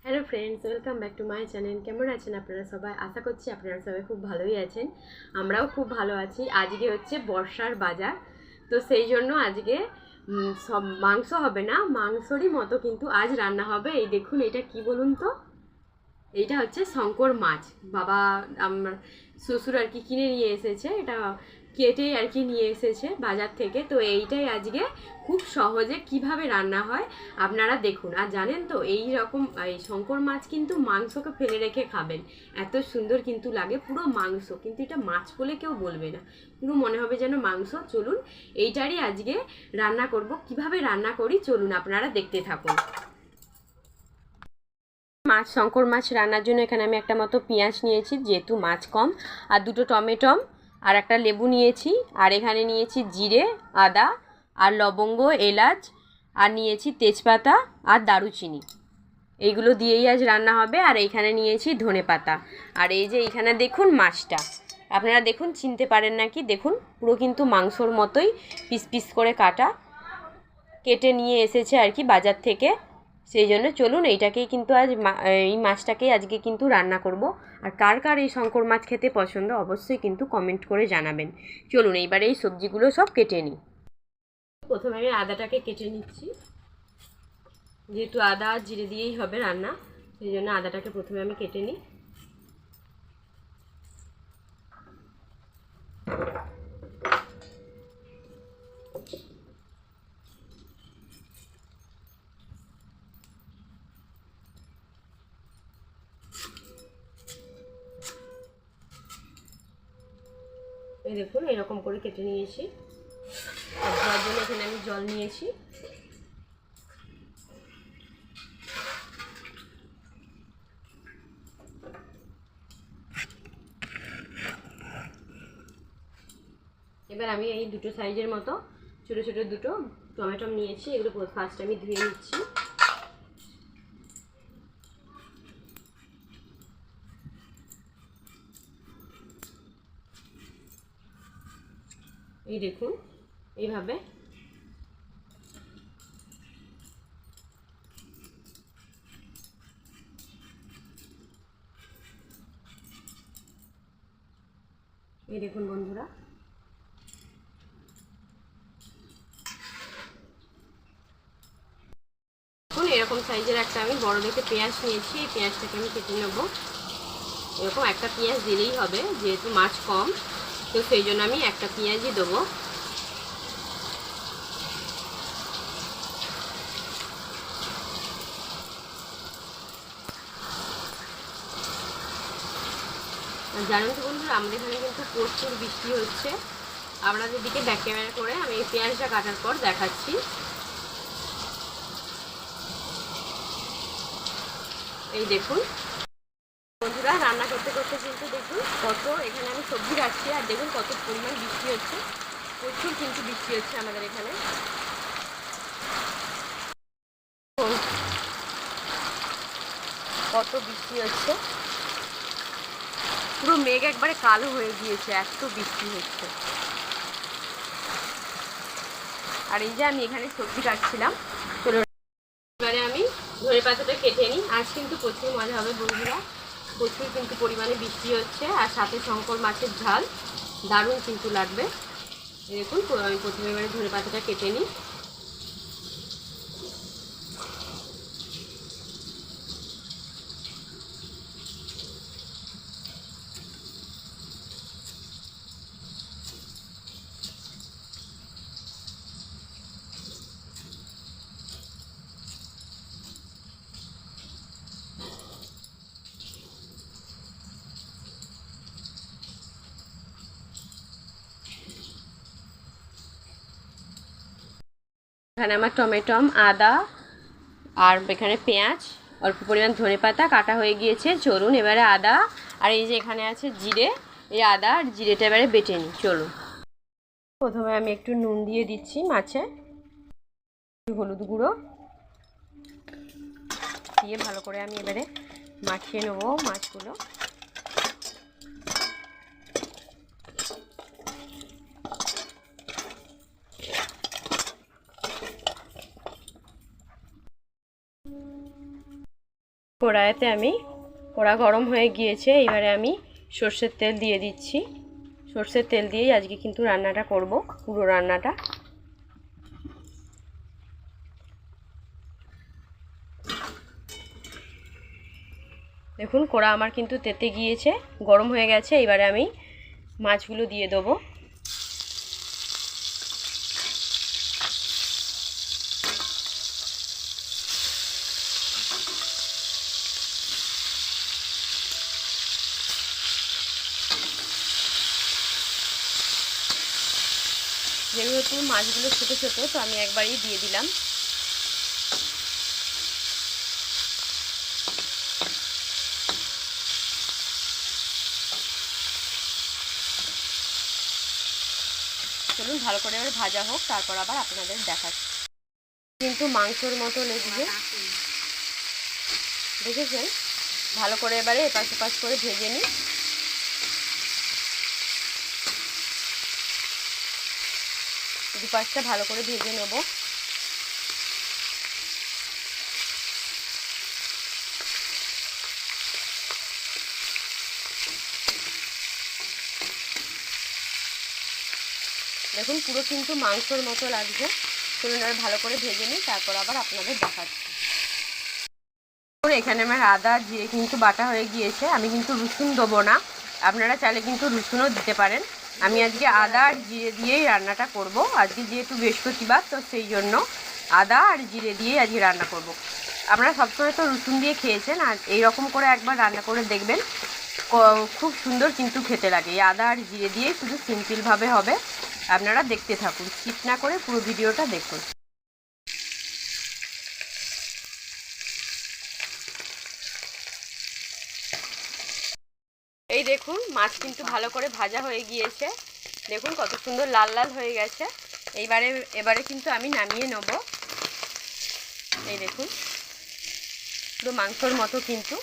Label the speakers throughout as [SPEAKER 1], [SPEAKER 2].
[SPEAKER 1] Hello friends, welcome back to my channel. কেমন আছেন আপনারা সবাই? আশা করছি আপনারা সবাই খুব ভালোই আছেন। আমরাও খুব ভালো আছি। আজকে হচ্ছে বর্ষার বাজার, তো সেই জন্য আজকে সব মাংস হবে না, মাংসরই মতো কিন্তু আজ রান্না হবে। এই দেখুন, এটা কি বলুন তো? এইটা হচ্ছে শঙ্কর মাছ। বাবা আমার শ্বশুর আর কি কিনে নিয়ে এসেছে, এটা কেটে আর কি নিয়ে এসেছে বাজার থেকে। তো এইটাই আজকে খুব সহজে কিভাবে রান্না হয় আপনারা দেখুন। আর জানেন তো, এই রকম এই শঙ্কর মাছ কিন্তু মাংসকে ফেলে রেখে খাবেন, এত সুন্দর কিন্তু লাগে, পুরো মাংস। কিন্তু এটা মাছ বলে কেউ বলবে না, পুরো মনে হবে যেন মাংস। চলুন এইটারই আজকে রান্না করব। কিভাবে রান্না করি চলুন আপনারা দেখতে থাকুন। শঙ্কর মাছ রান্নার জন্য এখানে আমি একটা মতো পেঁয়াজ নিয়েছি, যেহেতু মাছ কম, আর দুটো টমেটো, আর একটা লেবু নিয়েছি, আর এখানে নিয়েছি জিরে, আদা, আর লবঙ্গ, এলাচ, আর নিয়েছি তেজপাতা আর দারুচিনি। এইগুলো দিয়েই আজ রান্না হবে। আর এইখানে নিয়েছি ধনেপাতা। আর এই যে এইখানে দেখুন মাছটা, আপনারা দেখুন চিনতে পারেন নাকি, দেখুন পুরো কিন্তু মাংসর মতোই পিস পিস করে কেটে নিয়ে এসেছে আর কি বাজার থেকে। সেই জন্য চলুন এইটাকেই কিন্তু আজ এই মাছটাকেই আজকে কিন্তু রান্না করব। আর কার কার এই শঙ্কর মাছ খেতে পছন্দ অবশ্যই কিন্তু কমেন্ট করে জানাবেন। চলুন এইবারে এই সবজিগুলো সব কেটে নিই। প্রথমে আমি আদাটাকে কেটে নিচ্ছি, যেহেতু আদা আর জিরে দিয়েই হবে রান্না, সেই জন্য আদাটাকে প্রথমে আমি কেটে নিই। এই দেখুন এরকম করে কেটে নিয়েছি। আর ধোয়ার জন্য এখানে আমি জল নিয়েছি। এবার আমি এই দুটো সাইজের মতো ছোটো ছোটো দুটো টমেটো নিয়েছি, এগুলো ফার্স্ট আমি ধুয়ে নিচ্ছি। এই দেখুন এইভাবে। এই দেখুন বন্ধুরা, দেখুন এরকম সাইজের একটা আমি বড় দেখে পেঁয়াজ নিয়েছি। এই পেঁয়াজটাকে আমি কেটে নেব। এরকম একটা পেঁয়াজ দিলেই হবে, যেহেতু মাছ কম, তো সেই জন্য আমি একটা পেঁয়াজই দেবো। আর জানেন তো বন্ধুরা, আমাদের এখানে কিন্তু প্রচুর বৃষ্টি হচ্ছে। আপনাদের দিকে ব্যাক ক্যামেরা করে আমি এই পেঁয়াজটা কাটার পর দেখাচ্ছি। এই দেখুন বন্ধুরা, রান্না করতে করতে কিন্তু দেখুন কত এখানে আমি সবজি কাটছি, আর দেখুন কত পরিমাণ বৃষ্টি হচ্ছে। প্রচুর কিন্তু বৃষ্টি হচ্ছে আমাদের এখানে। কত বৃষ্টি হচ্ছে, পুরো মেঘ একবারে কালো হয়ে গিয়েছে, এত বৃষ্টি হচ্ছে। আর এই যে আমি এখানে সবজি কাটছিলাম, এবারে আমি ধনেপাতাটা কেটে নিই। আজ কিন্তু প্রচুর মজা হবে বন্ধুরা, প্রচুর কিন্তু পরিমাণে বৃষ্টি হচ্ছে, আর সাথে শঙ্কর মাছের ঝাল দারুণ কিন্তু লাগবে। দেখুন আমি প্রথমে এবারে ধনেপাতাটা কেটে নিই। এখানে আমার টমেটো, আদা, আর এখানে পেঁয়াজ, অল্প পরিমাণ ধনেপাতা কাটা হয়ে গিয়েছে। চলুন এবারে আদা, আর এই যে এখানে আছে জিরে, এই আদা আর জিরেটা এবারে বেটে নিই। চলুন প্রথমে আমি একটু নুন দিয়ে দিচ্ছি মাছে, একটু হলুদ গুঁড়ো দিয়ে ভালো করে আমি এবারে মাখিয়ে নেবো মাছগুলো। কড়াইতে আমি কড়া গরম হয়ে গিয়েছে, এবারে আমি সর্ষের তেল দিয়ে দিচ্ছি। সর্ষের তেল দিয়েই আজকে কিন্তু রান্নাটা করব, পুরো রান্নাটা। দেখুন কড়া আমার কিন্তু তেতে গিয়েছে, গরম হয়ে গেছে। এবারে আমি মাছগুলো দিয়ে দেবো। যেহেতু মাছগুলো ছোটো ছোটো, তো আমি একবারই দিয়ে দিলাম। চলুন ভালো করে এবার ভাজা হোক, তারপর আবার আপনাদের দেখাচ্ছি। কিন্তু মাংসর মতো লেগে দেখেছেন, ভালো করে এবারে এপাশ ওপাশ করে ভেজে নিই। দুপাশটা ভালো করে ভেজে নেব। দেখুন পুরো কিন্তু মাংসর মতো লাগছে। চলুন আর ভালো করে ভেজে নিই, তারপর আবার আপনাদের দেখাচ্ছি। এখানে আমার আদা জিরে কিন্তু বাটা হয়ে গিয়েছে। আমি কিন্তু রসুন দেবো না, আপনারা চাইলে কিন্তু রসুনও দিতে পারেন। আমি আজকে আদা আর জিরে দিয়েই রান্নাটা করব। আজকে যেহেতু বৃহস্পতিবার, তো সেই জন্য আদা আর জিরে দিয়েই আজকে রান্না করব। আপনারা সবসময় তো রসুন দিয়ে খেয়েছেন, আর এইরকম করে একবার রান্না করে দেখবেন, খুব সুন্দর কিন্তু খেতে লাগে। এই আদা আর জিরে দিয়েই শুধু সিম্পলভাবে হবে। আপনারা দেখতে থাকুন, স্কিপ না করে পুরো ভিডিওটা দেখুন। এই দেখুন মাছ কিন্তু ভালো করে ভাজা হয়ে গিয়েছে। দেখুন কত সুন্দর লাল লাল হয়ে গেছে। এবারে কিন্তু আমি নামিয়ে নেব। এই দেখুন পুরো মাংসর মতো কিন্তু।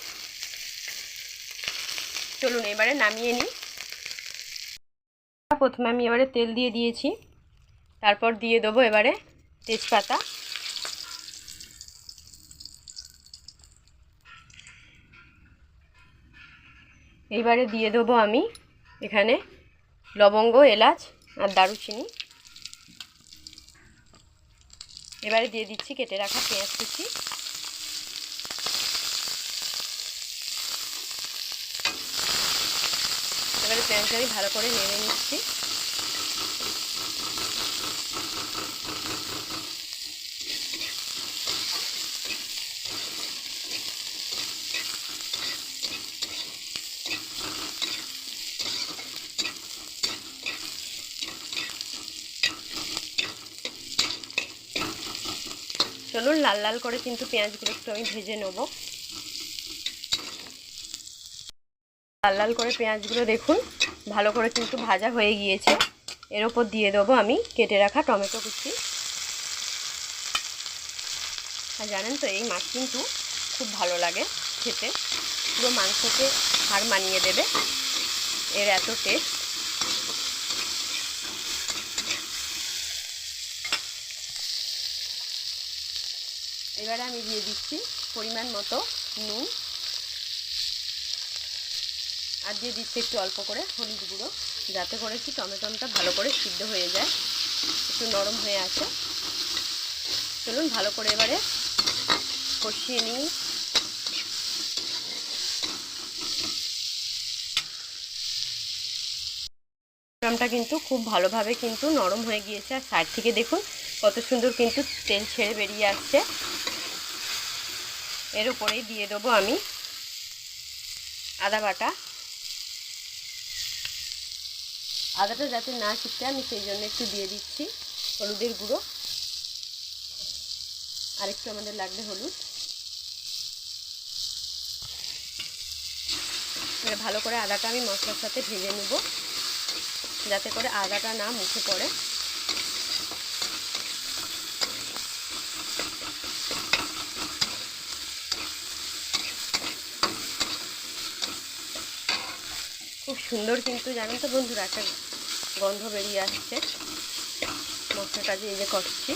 [SPEAKER 1] চলুন এবারে নামিয়ে নিই। প্রথমে আমি এবারে তেল দিয়ে দিয়েছি, তারপর দিয়ে দেবো এবারে তেজপাতা। এইবারে দিয়ে দেবো আমি এখানে লবঙ্গ, এলাচ আর দারুচিনি। এবারে দিয়ে দিচ্ছি কেটে রাখা পেঁয়াজ কুচি। এবারে পেঁয়াজটা আমি ভালো করে নেড়ে নিচ্ছি। চলুন লাল লাল করে কিন্তু পেঁয়াজগুলো একটু আমি ভেজে নেব। লাল লাল করে পেঁয়াজগুলো দেখুন ভালো করে কিন্তু ভাজা হয়ে গিয়েছে। এর ওপর দিয়ে দেবো আমি কেটে রাখা টমেটো কুচি। আর জানেন তো এই মাছ কিন্তু খুব ভালো লাগে খেতে, পুরো মাংসকে হার মানিয়ে দেবে, এর এত টেস্ট। এবারে আমি দিয়ে দিচ্ছি পরিমাণ মতো নুন, আর দিয়ে দিচ্ছি একটু অল্প করে হলুদ গুঁড়ো, যাতে করে কি টমেটোটা ভালো করে সিদ্ধ হয়ে যায়, একটু নরম হয়ে আসে। চলুন ভালো করে এবারে কষিয়ে নিই। টমেটোটা কিন্তু খুব ভালোভাবে কিন্তু নরম হয়ে গিয়েছে, আর সাইড থেকে দেখুন কত সুন্দর কিন্তু তেল ছেড়ে বেরিয়ে আসছে। এর উপরেই দিয়ে দেবো আমি আদা বাটা। আদাটা যাতে না ছিটকে আমি সেই জন্য একটু দিয়ে দিচ্ছি হলুদের গুঁড়ো, আর একটু আমাদের লাগবে হলুদ। ভালো করে আদাটা আমি মশলার সাথে ভেজে নেব, যাতে করে আদাটা না মুখে পড়ে। খুব সুন্দর কিন্তু জানেন তো বন্ধুরা একটা গন্ধ বেরিয়ে আসছে মশলাটা যে এই যে করছি।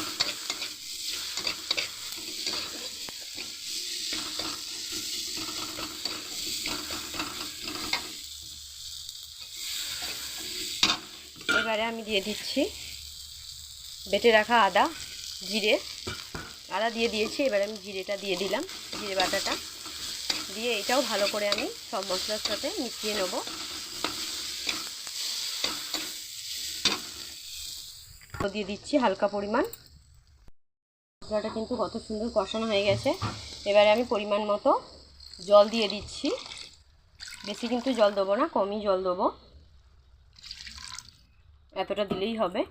[SPEAKER 1] এবারে আমি দিয়ে দিচ্ছি বেটে রাখা আদা জিরে। আদা দিয়ে দিয়েছি, এবারে আমি জিরেটা দিয়ে দিলাম, জিরে বাটাটা দিয়ে এটাও ভালো করে আমি সব মশলার সাথে মিশিয়ে নেব। দিয়ে দিচ্ছি হালকা পরিমাণ। মশলাটা কিন্তু কত সুন্দর কষানো হয়ে গেছে। এবারে আমি পরিমাণ মতো জল দিয়ে দিচ্ছি, বেশি কিন্তু জল দেবো না, কমই জল দেবো, এতটা দিলেই হবে।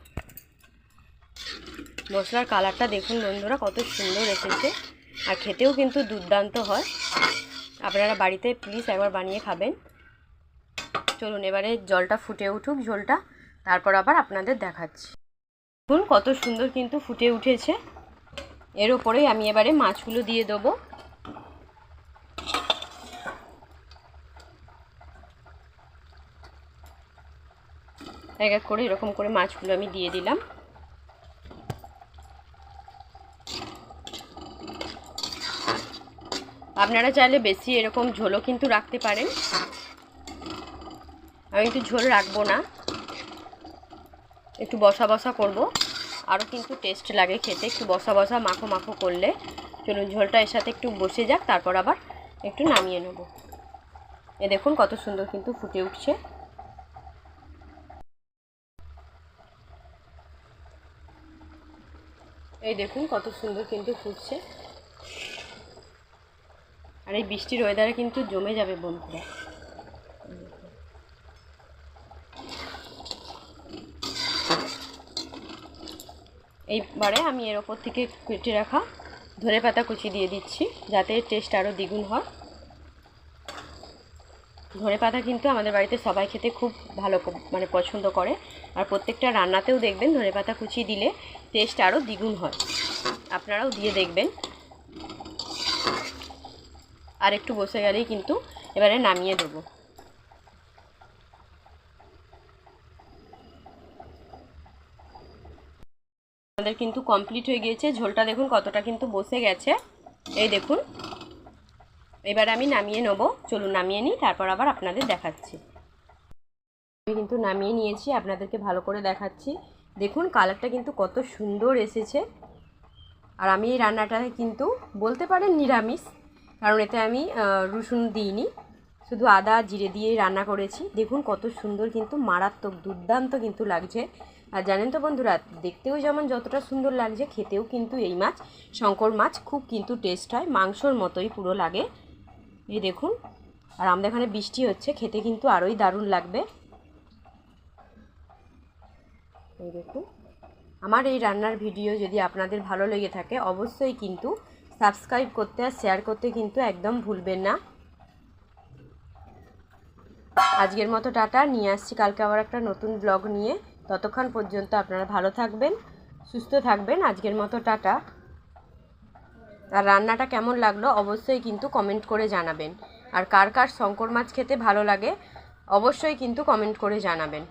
[SPEAKER 1] মশলার কালারটা দেখুন বন্ধুরা কত সুন্দর এসেছে, আর খেতেও কিন্তু দুর্দান্ত হয়। আপনারা বাড়িতে প্লিজ একবার বানিয়ে খাবেন। চলুন এবারে জলটা ফুটে উঠুক, ঝোলটা, তারপর আবার আপনাদের দেখাচ্ছি। দেখুন কত সুন্দর কিন্তু ফুটে উঠেছে। এর ওপরেই আমি এবারে মাছগুলো দিয়ে দেবো। এক এক করে এরকম করে মাছগুলো আমি দিয়ে দিলাম। আপনারা চাইলে বেশি এরকম ঝোলও কিন্তু রাখতে পারেন, আমি একটু ঝোল রাখবো না, একটু বসা বসা করব, আরও কিন্তু টেস্ট লাগে খেতে একটু বসা বসা মাখো মাখো করলে। চলুন ঝোলটা এর সাথে একটু বসে যাক, তারপর আবার একটু নামিয়ে নেব। এ দেখুন কত সুন্দর কিন্তু ফুটে উঠছে। এই দেখুন কত সুন্দর কিন্তু ফুটছে, আর এই বৃষ্টির ওয়েদারে কিন্তু জমে যাবে বন্ধুরা। এইবারে আমি এর ওপর থেকে কেটে রাখা ধনেপাতা কুচি দিয়ে দিচ্ছি, যাতে টেস্ট আরও দ্বিগুণ হয়। ধনেপাতা কিন্তু আমাদের বাড়িতে সবাই খেতে খুব ভালো মানে পছন্দ করে, আর প্রত্যেকটা রান্নাতেও দেখবেন ধনেপাতা কুচি দিলে টেস্ট আরও দ্বিগুণ হয়। আপনারাও দিয়ে দেখবেন। আর একটু বসে গেলেই কিন্তু এবারে নামিয়ে দেবো। আমাদের কিন্তু কমপ্লিট হয়ে গিয়েছে। ঝোলটা দেখুন কতটা কিন্তু বসে গেছে, এই দেখুন। এবারে আমি নামিয়ে নেব। চলুন নামিয়ে নিই, তারপর আবার আপনাদের দেখাচ্ছি। আমি কিন্তু নামিয়ে নিয়েছি, আপনাদেরকে ভালো করে দেখাচ্ছি। দেখুন কালারটা কিন্তু কত সুন্দর এসেছে। আর আমি এই রান্নাটাকে কিন্তু বলতে পারেন নিরামিষ, কারণ এতে আমি রসুন দিইনি, শুধু আদা জিরে দিয়েই রান্না করেছি। দেখুন কত সুন্দর কিন্তু মারাত্মক দুর্দান্ত কিন্তু লাগছে। আর জানেন তো বন্ধুরা, দেখতেও যেমন যতটা সুন্দর লাগছে, খেতেও কিন্তু এই মাছ শঙ্কর মাছ খুব কিন্তু টেস্ট হয়, মাংসর মতোই পুরো লাগে। এই দেখুন, আর আমাদের এখানে বৃষ্টি হচ্ছে, খেতে কিন্তু আরোই দারুণ লাগবে। এই দেখুন, আমার এই রান্নার ভিডিও যদি আপনাদের ভালো লেগে থাকে অবশ্যই কিন্তু সাবস্ক্রাইব করতে আর শেয়ার করতে কিন্তু একদম ভুলবেন না। আজকের মতো টাটা, নিয়ে আসছি কালকে আবার একটা নতুন ব্লগ নিয়ে। ততক্ষণ পর্যন্ত আপনারা ভালো থাকবেন, সুস্থ থাকবেন। আজকের মতো টাটা। আর রান্নাটা কেমন লাগলো অবশ্যই কিন্তু কমেন্ট করে জানাবেন। আর কার কার শঙ্কর মাছ খেতে ভালো লাগে অবশ্যই কিন্তু কমেন্ট করে জানাবেন।